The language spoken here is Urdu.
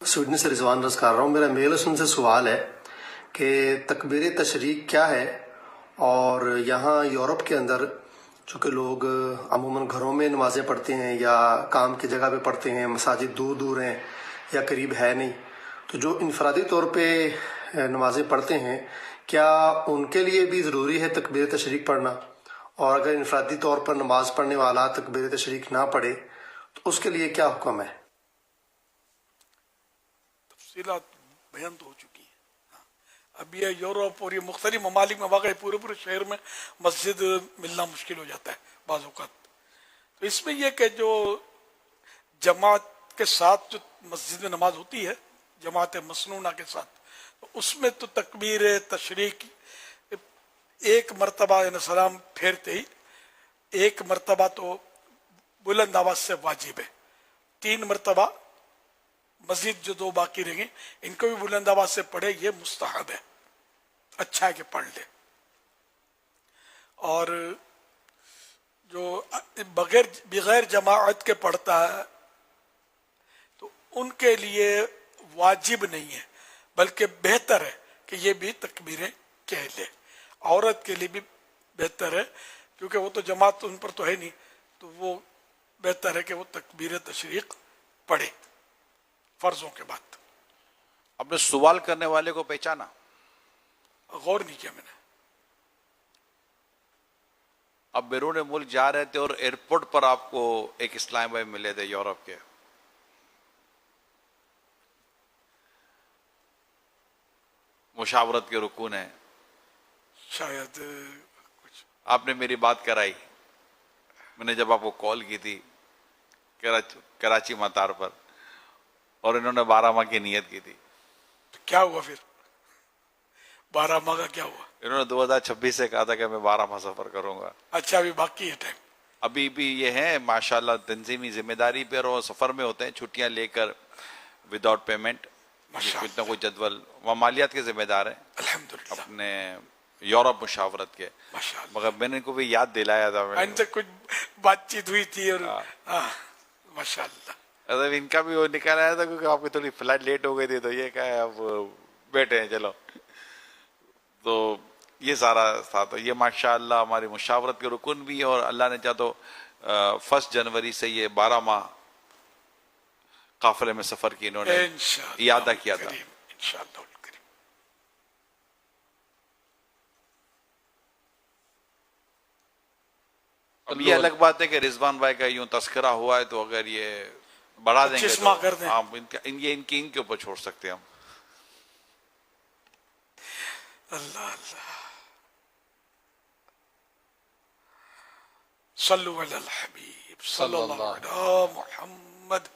سویڈن سے رضوان رض کر رہا ہوں. میرا میل سن سے سوال ہے کہ تکبیر تشریق کیا ہے، اور یہاں یورپ کے اندر چونکہ لوگ عموماً گھروں میں نمازیں پڑھتے ہیں یا کام کی جگہ پہ پڑھتے ہیں، مساجد دور دور ہیں یا قریب ہے نہیں، تو جو انفرادی طور پہ نمازیں پڑھتے ہیں کیا ان کے لیے بھی ضروری ہے تکبیر تشریق پڑھنا؟ اور اگر انفرادی طور پر نماز پڑھنے والا تکبیر تشریق نہ پڑھے تو اس کے لیے کیا حکم ہے؟ تفصیلات بیان تو ہو چکی ہیں. اب یہ یورپ اور یہ مختلف ممالک میں واقعی پورے شہر میں مسجد ملنا مشکل ہو جاتا ہے بعض اوقات. تو اس میں یہ کہ جو جماعت کے ساتھ جو مسجد میں نماز ہوتی ہے جماعت مسنونہ کے ساتھ، تو اس میں تو تکبیر تشریق ایک مرتبہ یعنی سلام پھیرتے ہی ایک مرتبہ تو بلند آواز سے واجب ہے. 3 مرتبہ مزید جو 2 باقی رہیں گے ان کو بھی بلند آواز سے پڑھے، یہ مستحب ہے، اچھا ہے کہ پڑھ لے. اور جو بغیر جماعت کے پڑھتا ہے تو ان کے لیے واجب نہیں ہے، بلکہ بہتر ہے کہ یہ بھی تکبیریں کہہ لے. عورت کے لیے بھی بہتر ہے کیونکہ وہ تو جماعت ان پر تو ہے نہیں، تو وہ بہتر ہے کہ وہ تکبیر تشریق پڑھے فرضوں کے بعد. اپنے سوال کرنے والے کو پہچانا؟ غور نہیں کیا میں نے. اب بیرون ملک جا رہے تھے اور ایئرپورٹ پر آپ کو ایک اسلام بھائی ملے تھے یورپ کے، مشاورت کے رکن ہیں، شاید کچھ آپ نے میری بات کرائی. میں نے جب آپ کو کال کی تھی کراچی مطار پر، اور انہوں نے 12 ماہ کی نیت کی تھی. کیا ہوا پھر 12 ماہ کا کیا ہوا؟ انہوں نے 2026 سے کہا تھا کہ میں 12 ماہ سفر کروں گا. اچھا ابھی باقی ہے ٹائم. ابھی بھی یہ ہے ماشاءاللہ تنظیمی ذمہ داری پر اور سفر میں ہوتے ہیں، چھٹیاں لے کر وداؤٹ پیمنٹ، کچھ نہ کچھ جدول مالیات کے ذمہ دار ہیں الحمدللہ اپنے یورپ مشاورت کے. ماشاءاللہ. مگر میں نے ان کو بھی یاد دلایا تھا، ان سے کچھ بات چیت ہوئی تھی اور ماشاءاللہ ان کا بھی وہ نکال آیا تھا کیونکہ آپ کی تھوڑی فلائٹ لیٹ ہو گئی تھی، تو یہ کہا اب بیٹھے ہیں چلو. تو یہ سارا تھا. تو یہ ماشاءاللہ ہماری مشاورت کے رکن بھی، اور اللہ نے چاہ تو 1 جنوری سے یہ 12 ماہ قافلے میں سفر کی انہوں نے اعادہ کیا تھا. انشاءاللہ الکریم. اب یہ الگ بات ہے کہ رضوان بھائی کا یوں تذکرہ ہوا ہے، تو اگر یہ بڑھا دیں گے تو کر دیں. ہم ان کے اوپر چھوڑ سکتے ہیں ہم. اللہ اللہ. صلو علی الحبیب صلی اللہ علیہ محمد.